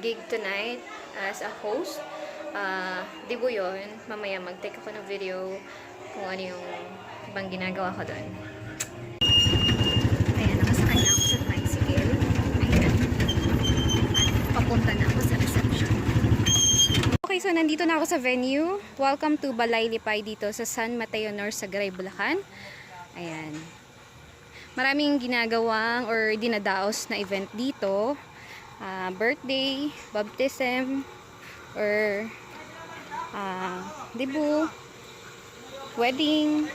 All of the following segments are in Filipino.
gig tonight as a host. Dibo yun. Mamaya mag-take ako ng video kung ano yung ibang ginagawa ko doon. Ayan, nakasakay na ako sa tricycle. Ayan. At papunta na ako sa reception. Okay, so nandito na ako sa venue. Welcome to Balay Lipay dito sa San Mateo North, Sagray, Bulacan. Ayan. Maraming ginagawang or dinadaos na event dito. Birthday, baptism, or debut, wedding.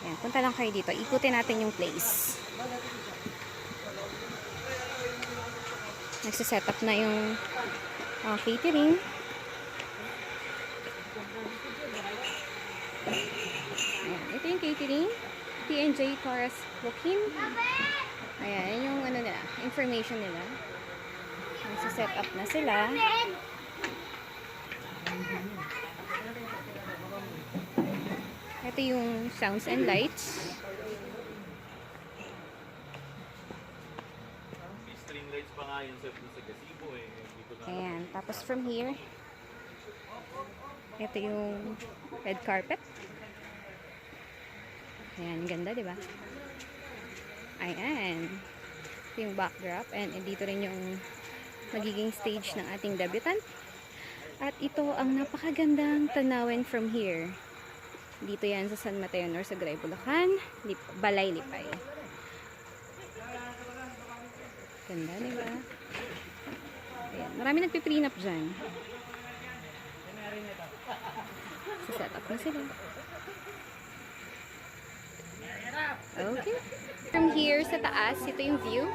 Ayan, punta lang kayo dito. Ikutin natin yung place. Nagsiset up na yung catering. Ayan, ito yung catering. T&J Torres Booking. Ayan, yung ano nila, information nila. Nagsiset up na sila. Ito yung sounds and lights. String lights pa nga yung set sa gazebo eh. Ayan, tapos from here, ito yung red carpet. Ayan, ganda, di ba? Ayan. Ito yung backdrop. And dito rin yung magiging stage ng ating debutant. At ito ang napakagandang tanawin from here. Dito yan sa San Mateo North, Sagray, Bulacan. Balay Lipay. Ganda, di ba? Ayan. Marami nagpiprenup dyan. So, set up na sila. Okay. From here sa taas, ito yung view.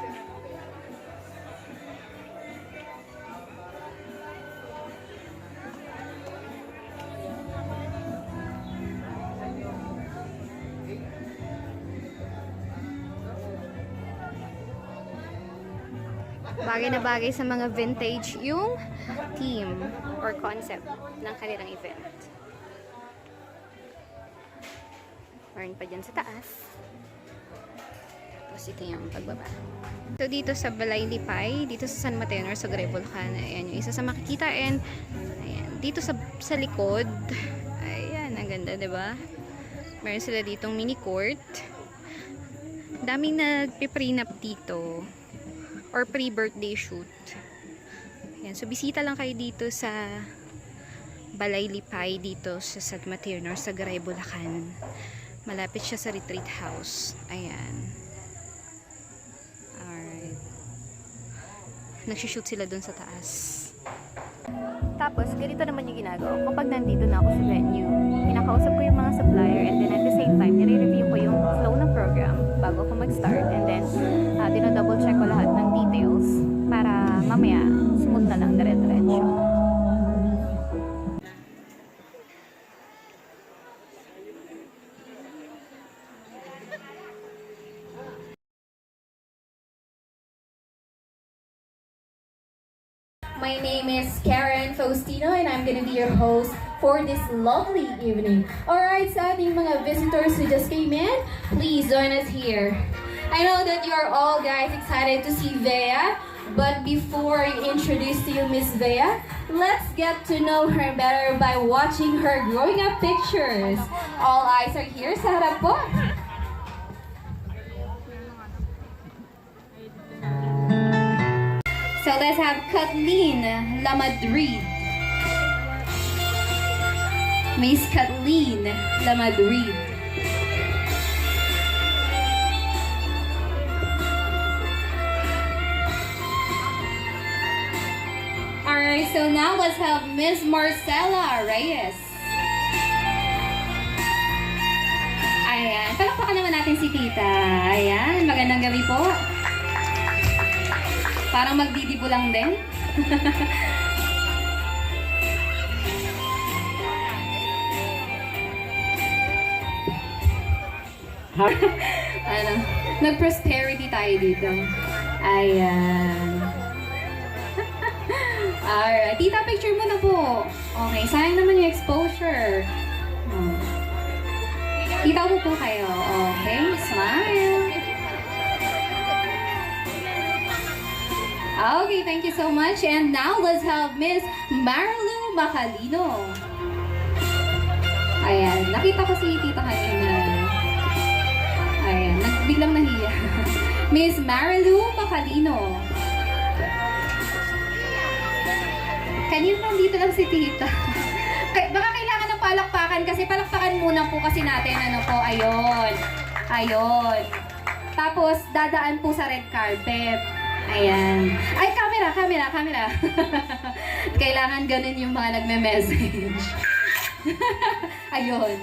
Bagay na bagay sa mga vintage yung theme or concept ng kanilang event. Meron pa dyan sa taas. Tapos ito yung pagbaba. So dito sa Balay Lipay, dito sa San Mateo North, Sagray, Bulacan, ayan yung isa sa makikita. And ayan, dito sa likod, ayan, ang ganda, diba? Meron sila ditong mini court. Daming nagpiprenup dito or pre-birthday shoot. Ayan, so bisita lang kayo dito sa Balay Lipay dito sa San Mateo North, Sagray, Bulacan. Malapit siya sa retreat house. Ayan. Alright. Nagsishoot sila dun sa taas. Tapos, ganito naman yung ginagawa. Kapag nandito na ako sa venue, pinakausap ko yung mga supplier and then at the same time, nire-review ko yung flow ng program bago ako mag-start. And then, dino-double check ko lahat ng details para mamaya, smooth na lang, dire-diretso. My name is Karen Faustino and I'm gonna be your host for this lovely evening. Alright, sa ating mga visitors who just came in, please join us here. I know that you are all guys excited to see Vea, but before I introduce to you Miss Vea, let's get to know her better by watching her growing up pictures. All eyes are here sa harap po. So let's have Kathleen Lamadrid. Miss Kathleen Lamadrid. Alright, so now let's have Miss Marcela Reyes. Ayan, palakpakan naman natin si Tita. Ayan, magandang gabi po. Parang magdidibo lang din. Ano, nag-prosperity tayo dito. Ayan. Alright. Tita, picture mo na po. Okay, sayang naman yung exposure. Tita mo po kayo. Okay, smile. Okay, thank you so much. And now let's have Miss Marilu Macalino. Ayan, nakita ko si tita kanina. Ayan, biglang nahiya. Miss Marilu Macalino. Kanina nandito lang si tita. Baka kailangan ng palakpakan kasi palakpakan muna po kasi natin. Ano po, ayun. Ayun. Tapos, dadaan po sa red carpet. Ayan. Ay, camera. Kailangan ganun yung mga nagme-message. Ayun.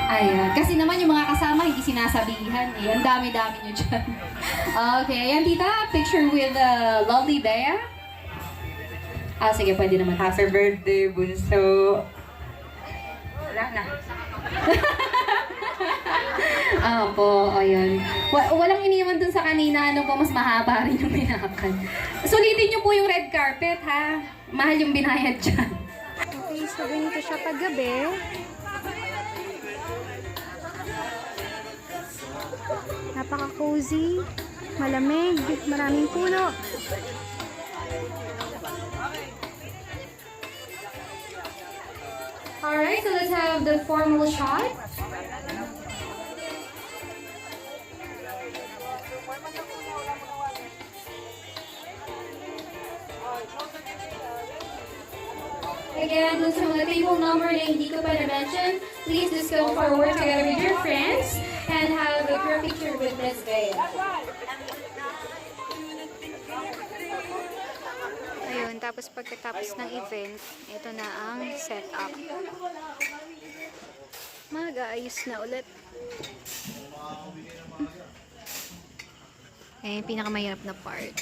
Ayan. Kasi naman yung mga kasama, hindi sinasabihan eh. Ang dami-dami nyo dyan. Okay. Ayan, tita. Picture with lovely Bea. Sige, pwede naman. Happy birthday, bunso. Wala na. Po, ayun. Walang iniwan dun sa kanina, ano po, mas mahaba rin yung binakan. Sulitin nyo po yung red carpet, ha? Mahal yung binayad dyan. Okay, so ganito siya paggabi. Napaka-cozy, malamig, maraming puno. Alright, so let's have the formal shot. Again, dun sa mga table number na hindi ko pa na-mention, please just go forward together with your friends and have a group picture with Miss Bea. Ayun, tapos pagkatapos ng event, ito na ang setup. Mag-aayos na ulit. Ayan yung pinakamahirap na part.